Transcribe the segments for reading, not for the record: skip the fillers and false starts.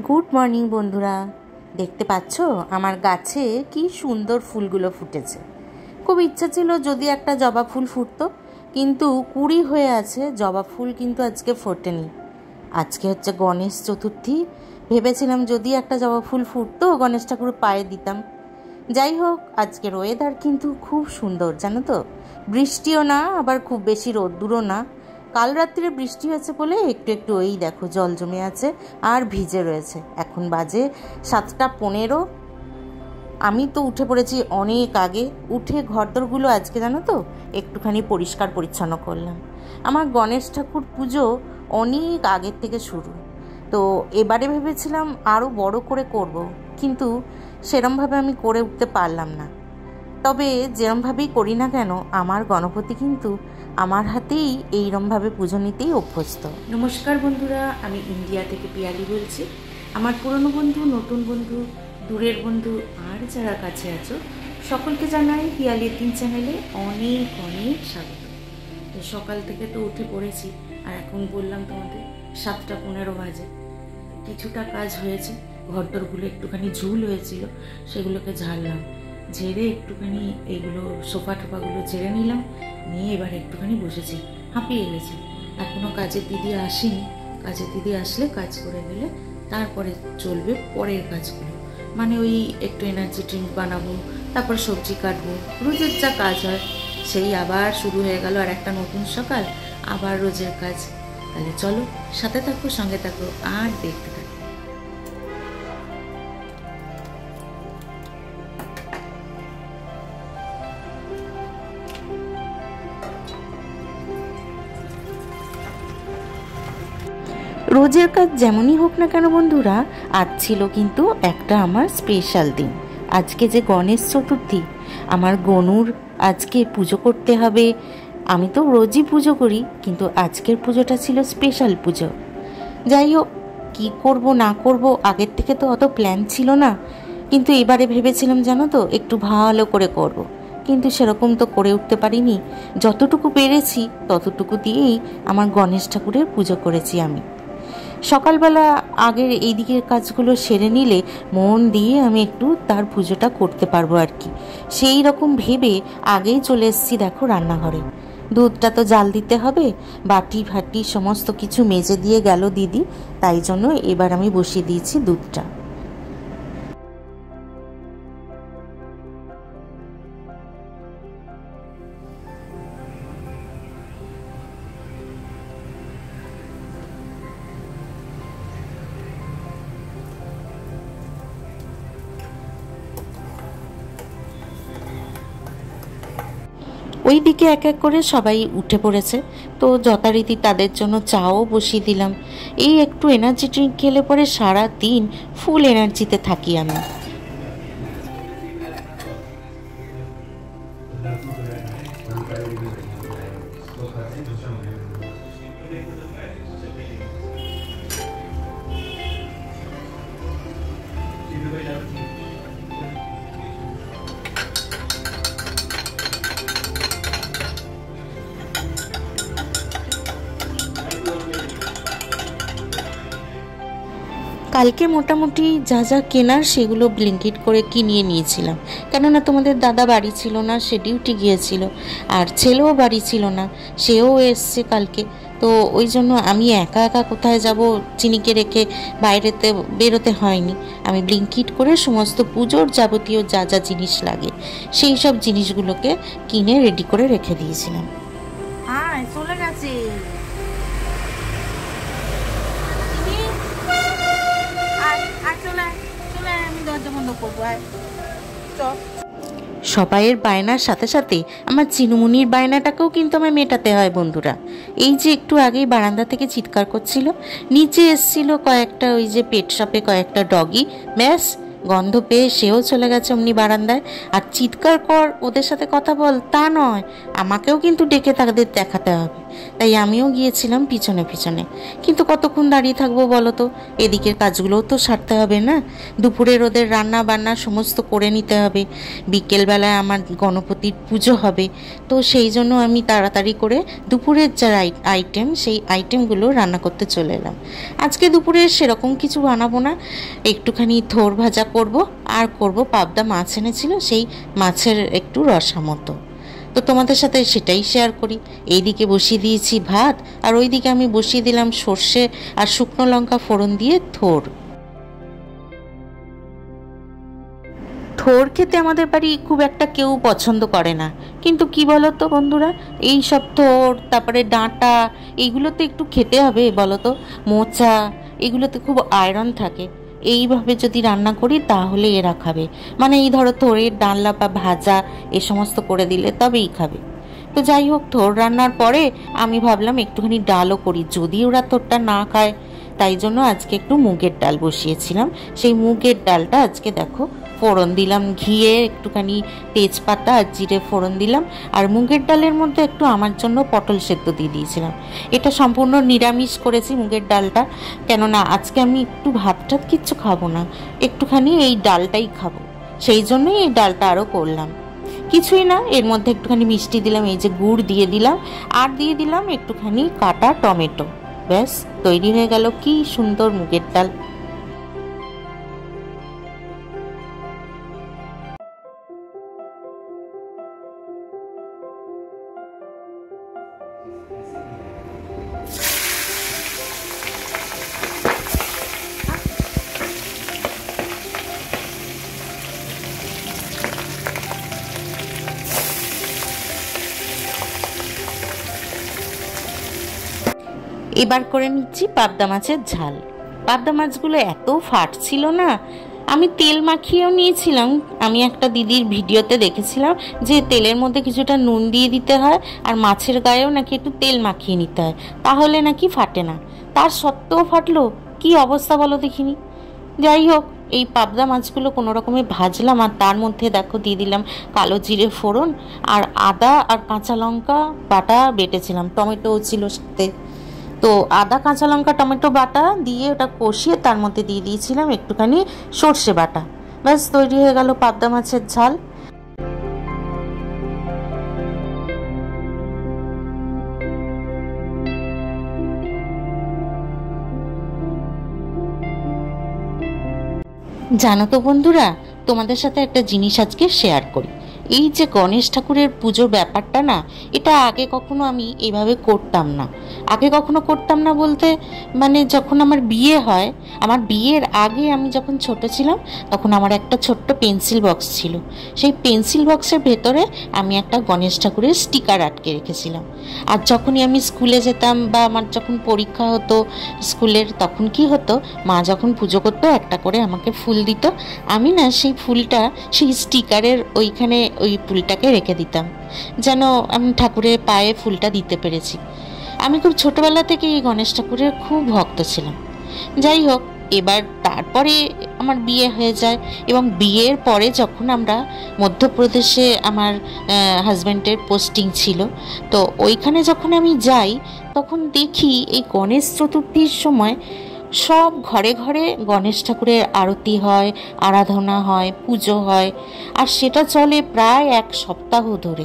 Good morning বন্ধুরা, দেখতে পাচ্ছ আমার গাছে কি সুন্দর ফুলগুলো ফুটেছে। খুব ইচ্ছা ছিল যদি একটা জবা ফুল ফুটতো, কিন্তু কুড়ি হয়ে আছে, জবা ফুল কিন্তু আজকে ফোটেনি। আজকে হচ্ছে গণেশ চতুর্থী, ভেবেছিলাম যদি একটা জবা ফুল ফুটতো গণেশ ঠাকুর পায়ে দিতাম। যাই হোক, আজকের ওয়েদার কিন্তু খুব সুন্দর, জানো তো, বৃষ্টিও না আবার খুব বেশি রোদ্দুরও না। কাল রাত্রে বৃষ্টি হয়েছে বলে একটু একটু ওই দেখো জল জমে আছে আর ভিজে রয়েছে। এখন বাজে 7:15। আমি তো উঠে পড়েছি অনেক আগে, উঠে ঘরদোরগুলো আজকে জানো তো একটুখানি পরিষ্কার পরিচ্ছন্ন করলাম। আমার গণেশ ঠাকুর পুজো অনেক আগের থেকে শুরু, তো এবারে ভেবেছিলাম আরও বড় করে করব, কিন্তু সেরমভাবে আমি করে উঠতে পারলাম না। তবে যেরমভাবেই করি না কেন, আমার গণপতি কিন্তু আমার হাতেই এইরমভাবে পুজো নিতেই অভ্যস্ত। নমস্কার বন্ধুরা, আমি ইন্ডিয়া থেকে পিয়ালি বলছি। আমার পুরনো বন্ধু, নতুন বন্ধু, দূরের বন্ধু আর যারা কাছে আছো সকলকে জানাই পিয়ালি 3 চ্যানেলে অনেক অনেক স্বাগত। সকাল থেকে তো উঠে পড়েছি, আর এখন বললাম তোমাদের 7:15 বাজে। কিছুটা কাজ হয়েছে, ঘরদোরগুলো একটুখানি ঝুল হয়েছিল, সেগুলোকে ঝাড়লাম, ঝেড়ে একটুখানি এইগুলো সোফা টোফাগুলো ঝেড়ে নিলাম, নিয়ে এবার একটুখানি বসেছি। হাঁপিয়ে গেছি, এখনও কাজের দিদি আসেনি। কাজের দিদি আসলে কাজ করে গেলে তারপরে চলবে পরের কাজগুলো, মানে ওই একটু এনার্জি ড্রিঙ্ক বানাবো, তারপর সবজি কাটবো, রোজের যা কাজ হয় সেই আবার শুরু হয়ে গেল। আর একটা নতুন সকাল, আবার রোজের কাজ। তাহলে চলো সাথে থাকো, সঙ্গে থাকো আর দেখতে থাকো। রোজের কাজ যেমনই হোক না কেন বন্ধুরা, আজ ছিল কিন্তু একটা আমার স্পেশাল দিন। আজকে যে গণেশ চতুর্থী, আমার গনুর আজকে পুজো করতে হবে। আমি তো রোজই পুজো করি, কিন্তু আজকের পুজোটা ছিল স্পেশাল পুজো। যাই হোক, কী করব না করব আগের থেকে তো অত প্ল্যান ছিল না, কিন্তু এবারে ভেবেছিলাম জানো তো একটু ভালো করে করব, কিন্তু সেরকম তো করে উঠতে পারিনি। যতটুকু পেরেছি ততটুকু দিয়েই আমার গণেশ ঠাকুরের পুজো করেছি আমি। সকালবেলা আগের এই দিকের কাজগুলো সেরে নিলে মন দিয়ে আমি একটু তার পুজোটা করতে পারবো আর কি, সেই রকম ভেবে আগেই চলে এসেছি দেখো রান্নাঘরে। দুধটা তো জাল দিতে হবে, বাটি ফাটি সমস্ত কিছু মেজে দিয়ে গেল দিদি, তাই জন্য এবার আমি বসিয়ে দিয়েছি দুধটা। ওই দিকে এক এক করে সবাই উঠে পড়েছে, তো যথারীতি তাদের জন্য চাও বসিয়ে দিলাম। এই একটু এনার্জি ড্রিঙ্ক খেলে পরে সারা দিন ফুল এনার্জিতে থাকি আমি। কালকে মোটামুটি যা যা কেনার সেগুলো ব্লিঙ্কিট করে কিনিয়ে নিয়েছিলাম, কেননা তোমাদের দাদা বাড়ি ছিল না, সে ডিউটি গিয়েছিল, আর ছেলেও বাড়ি ছিল না, সেও এসছে কালকে। তো ওই জন্য আমি একা একা কোথায় যাব, চিনিকে রেখে বাইরেতে বেরোতে হয়নি। আমি ব্লিঙ্কিট করে সমস্ত পুজোর যাবতীয় যা যা জিনিস লাগে সেই সব জিনিসগুলোকে কিনে রেডি করে রেখে দিয়েছিলাম। হ্যাঁ, চলে গেছে। সবাইয়ের বায়নার সাথে সাথে আমার চিনুমুনির বায়নাটাকেও কিন্তু আমায় মেটাতে হয় বন্ধুরা। এই যে একটু আগেই বারান্দা থেকে চিৎকার করছিল, নিচে এসছিল কয়েকটা ওই যে পেট শপে কয়েকটা ডগি, ব্যাস গন্ধ পেয়ে সেও চলে গেছে অমনি বারান্দায়। আর চিৎকার কর, ওদের সাথে কথা বল তা নয়, আমাকেও কিন্তু ডেকে তাদের দেখাতে হবে। তাই আমিও গিয়েছিলাম পিছনে পিছনে। কিন্তু কতক্ষণ দাঁড়িয়ে থাকবো বলো তো, এদিকের কাজগুলোও তো সারতে হবে না। দুপুরের ওদের রান্না বান্না সমস্ত করে নিতে হবে, বিকেলবেলায় আমার গণপতির পুজো হবে। তো সেই জন্য আমি তাড়াতাড়ি করে দুপুরের যা আইটেম সেই আইটেমগুলো রান্না করতে চলে এলাম। আজকে দুপুরে সেরকম কিছু বানাবো না, একটুখানি থোর ভাজা করব, আর করব পাবদা মাছ এনেছিল সেই মাছের একটু রসা মতো। তো তোমাদের সাথে সেটাই শেয়ার করি। এইদিকে বসিয়ে দিয়েছি ভাত, আর ওইদিকে আমি বসিয়ে দিলাম সর্ষে আর শুকনো লঙ্কা ফোড়ন দিয়ে থোর। থোর খেতে আমাদের বাড়ি খুব একটা কেউ পছন্দ করে না, কিন্তু কি বলো তো বন্ধুরা, এই সব থোর, তারপরে ডাঁটা, এইগুলোতে একটু খেতে হবে বলো তো। মোচা, এগুলোতে খুব আয়রন থাকে। এইভাবে যদি রান্না করি তাহলে এরা খাবে, মানে এই ধরো থোড়ের ডালনা বা ভাজা এ সমস্ত করে দিলে তবেই খাবে। তো যাই হোক, থোর রান্নার পরে আমি ভাবলাম একটুখানি ডালও করি, যদি ওরা থোরটা না খায়। তাই জন্য আজকে একটু মুগের ডাল বসিয়েছিলাম। সেই মুগের ডালটা আজকে দেখো ফোড়ন দিলাম, ঘিয়ে একটুখানি তেজপাতা আর জিরে ফোড়ন দিলাম, আর মুগের ডালের মধ্যে একটু আমার জন্য পটল সেদ্ধ দিয়ে দিয়েছিলাম। এটা সম্পূর্ণ নিরামিষ করেছি মুগের ডালটা, কেননা আজকে আমি একটু ভাত টাত কিচ্ছু খাবো না, একটুখানি এই ডালটাই খাবো, সেই জন্যই এই ডালটা আরও করলাম। কিছুই না, এর মধ্যে একটুখানি মিষ্টি দিলাম, এই যে গুড় দিয়ে দিলাম, আর দিয়ে দিলাম একটুখানি কাটা টমেটো। ব্যাস তৈরি হয়ে গেল কি সুন্দর মুগের ডাল। এবার করে নিচ্ছি পাবদা মাছের ঝাল। পাবদা মাছগুলো এত ফাটছিল না, আমি তেল মাখিয়েও নিয়েছিলাম। আমি একটা দিদির ভিডিওতে দেখেছিলাম যে তেলের মধ্যে কিছুটা নুন দিয়ে দিতে হয়, আর মাছের গায়েও নাকি একটু তেল মাখিয়ে নিতে হয়, তাহলে নাকি ফাটে না। তার সত্ত্বেও ফাটলো, কি অবস্থা বলো দেখিনি। যাই হোক, এই পাবদা মাছগুলো কোনো রকমে ভাজলাম, আর তার মধ্যে দেখো দিয়ে দিলাম কালো জিরে ফোড়ন, আর আদা আর কাঁচা লঙ্কা বাটা বেটেছিলাম, টমেটোও ছিল সাথে। তো আদা কাঁচা লঙ্কা টমেটো বাটা দিয়ে ওটা কষিয়ে তার মধ্যে দিয়ে দিয়েছিলাম একটুখানি সর্ষে বাটা। ব্যাস তৈরি হয়ে গেল পাবদা মাছের ঝাল। জানো তো বন্ধুরা, তোমাদের সাথে একটা জিনিস আজকে শেয়ার করি। এই যে গণেশ ঠাকুরের পুজোর ব্যাপারটা না, এটা আগে কখনো আমি এভাবে করতাম না। আগে কখনো করতাম না বলতে, মানে যখন আমার বিয়ে হয়, আমার বিয়ের আগে আমি যখন ছোট ছিলাম, তখন আমার একটা ছোট্ট পেন্সিল বক্স ছিল। সেই পেন্সিল বক্সের ভেতরে আমি একটা গণেশ ঠাকুরের স্টিকার আটকে রেখেছিলাম। আর যখনই আমি স্কুলে যেতাম বা আমার যখন পরীক্ষা হতো স্কুলের, তখন কি হতো, মা যখন পুজো করতো একটা করে আমাকে ফুল দিত, আমি না সেই ফুলটা সেই স্টিকারের ওইখানে ওই ফুলটাকে রেখে দিতাম, যেন আমি ঠাকুরের পায়ে ফুলটা দিতে পেরেছি। আমি খুব ছোটবেলা থেকে এই গণেশ ঠাকুরের খুব ভক্ত ছিলাম। যাই হোক, এবার তারপরে আমার বিয়ে হয়ে যায়, এবং বিয়ের পরে যখন আমরা মধ্যপ্রদেশে আমার হাজব্যান্ডের পোস্টিং ছিল, তো ওইখানে যখন আমি যাই, তখন দেখি এই গণেশ চতুর্থীর সময় সব ঘরে ঘরে গণেশ ঠাকুরের আরতি হয়, আরাধনা হয়, পুজো হয়, আর সেটা চলে প্রায় এক সপ্তাহ ধরে।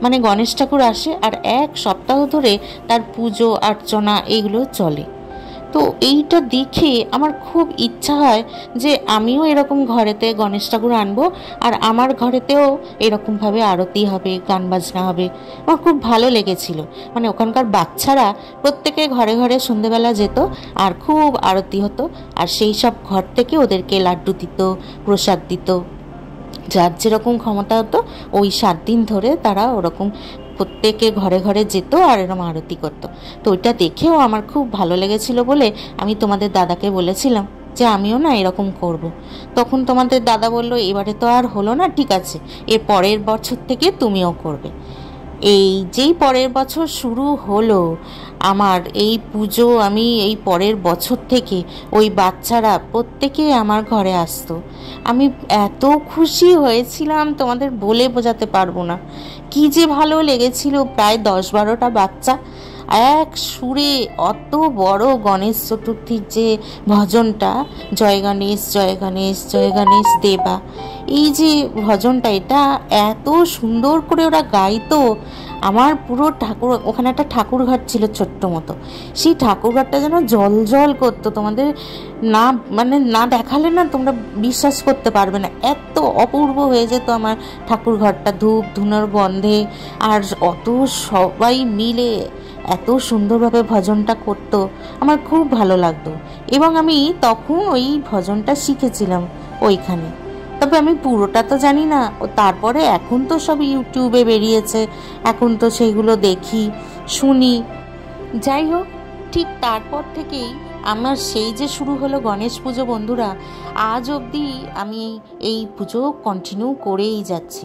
মানে গণেশ ঠাকুর আসে আর এক সপ্তাহ ধরে তার পুজো অর্চনা এগুলো চলে। তো এইটা দেখে আমার খুব ইচ্ছা হয় যে আমিও এরকম ঘরেতে গণেশ ঠাকুর আনবো, আর আমার ঘরেতেও এরকমভাবে আরতি হবে, গান বাজনা হবে। আমার খুব ভালো লেগেছিল। মানে ওখানকার বাচ্চারা প্রত্যেকে ঘরে ঘরে সন্ধেবেলা যেত, আর খুব আরতি হতো, আর সেই সব ঘর থেকে ওদেরকে লাড্ডু দিত, প্রসাদ দিত। যার যেরকম ক্ষমতা হতো ওই 7 দিন ধরে তারা ওরকম প্রত্যেকে ঘরে ঘরে যেত আর এরকম আরতি করতো। তো ওইটা দেখেও আমার খুব ভালো লেগেছিল বলে আমি তোমাদের দাদাকে বলেছিলাম যে আমিও না এরকম করব। তখন তোমাদের দাদা বলল, এবারে তো আর হলো না, ঠিক আছে, এর পরের বছর থেকে তুমিও করবে। এই যেই পরের বছর শুরু হলো আমার এই পুজো, আমি এই পরের বছর থেকে ওই বাচ্চারা প্রত্যেকে আমার ঘরে আসতো। আমি এত খুশি হয়েছিলাম তোমাদের বলে বোঝাতে পারবো না, কি যে ভালো লেগেছিল। প্রায় 10-12টা বাচ্চা এক সুরে অত বড় গণেশ চতুর্থীর যে ভজনটা, জয় গণেশ জয় গণেশ জয় গণেশ দেবা, এই যে ভজনটা, এটা এত সুন্দর করে ওরা গাইতো। আমার পুরো ঠাকুর, ওখানে একটা ঠাকুরঘাট ছিল ছোট্ট মতো, সেই ঠাকুরঘাটটা যেন জল জল করতো। তোমাদের না মানে না দেখালে না তোমরা বিশ্বাস করতে পারবে না, এত অপূর্ব হয়ে যেত আমার ঠাকুরঘরটা ধূপ ধুনোর গন্ধে। আর অত সবাই মিলে এত সুন্দরভাবে ভজনটা করতো, আমার খুব ভালো লাগতো। এবং আমি তখন ওই ভজনটা শিখেছিলাম ওইখানে, তবে আমি পুরোটা তো জানি না। ও তারপরে এখন তো সব ইউটিউবে বেরিয়েছে, এখন তো সেইগুলো দেখি শুনি। যাই হোক, ঠিক তারপর থেকেই আমার সেই যে শুরু হলো গণেশ পুজো বন্ধুরা, আজ অবধি আমি এই পুজো কন্টিনিউ করেই যাচ্ছি।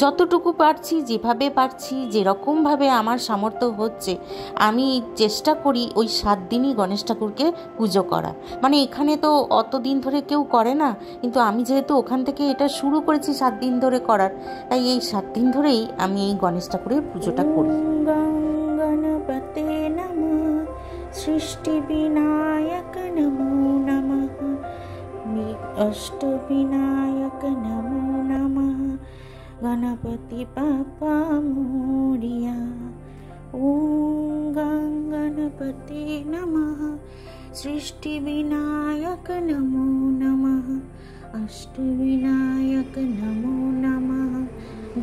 যতটুকু পারছি, যেভাবে পারছি, যেরকমভাবে আমার সামর্থ্য হচ্ছে, আমি চেষ্টা করি ওই 7 দিনই গণেশ ঠাকুরকে পুজো করা। মানে এখানে তো অত দিন ধরে কেউ করে না, কিন্তু আমি যেহেতু ওখান থেকে এটা শুরু করেছি 7 দিন ধরে করার, তাই এই 7 দিন ধরেই আমি এই গণেশ ঠাকুরের পুজোটা করি। গণপতে নমঃ, সৃষ্টি বিনায়ক নমো নমঃ, অষ্ট বিনায়ক নমো নমঃ, গণপতি বাপ্পা মোরিয়া। ওম গণপতে নমঃ, সৃষ্টি বিনায়ক নমো নমঃ, অষ্ট বিনায়ক নমো নমঃ,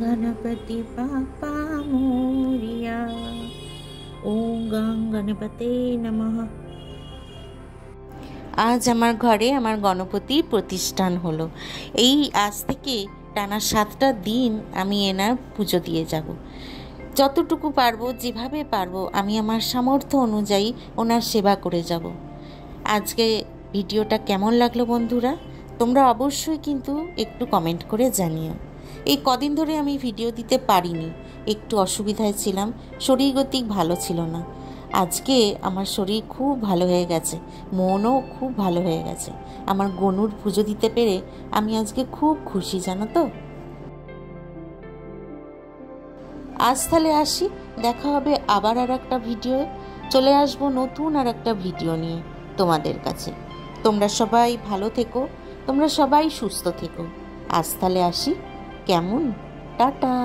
গণপতি বাপ্পা মোরিয়া। ওম গণপতে নমঃ। আজ আমার ঘরে আমার গণপতির প্রতিষ্ঠান হলো। এই আজ থেকে টানা 7টা দিন আমি এনার পুজো দিয়ে যাব। যতটুকু পারবো, যেভাবে পারবো, আমি আমার সামর্থ্য অনুযায়ী ওনার সেবা করে যাব। আজকে ভিডিওটা কেমন লাগলো বন্ধুরা, তোমরা অবশ্যই কিন্তু একটু কমেন্ট করে জানিও। এই কদিন ধরে আমি ভিডিও দিতে পারিনি, একটু অসুবিধায় ছিলাম, শরীর গতিক ভালো ছিল না। আজকে আমার শরীর খুব ভালো হয়ে গেছে, মনও খুব ভালো হয়ে গেছে। আমার গনুর পুজো দিতে পেরে আমি আজকে খুব খুশি, জানো তো। আজ তাহলে আসি, দেখা হবে আবার আর একটা ভিডিও। চলে আসবো নতুন আর একটা ভিডিও নিয়ে তোমাদের কাছে। তোমরা সবাই ভালো থেকো, তোমরা সবাই সুস্থ থেকো। আজ তাহলে আসি, কেমন? টাটা।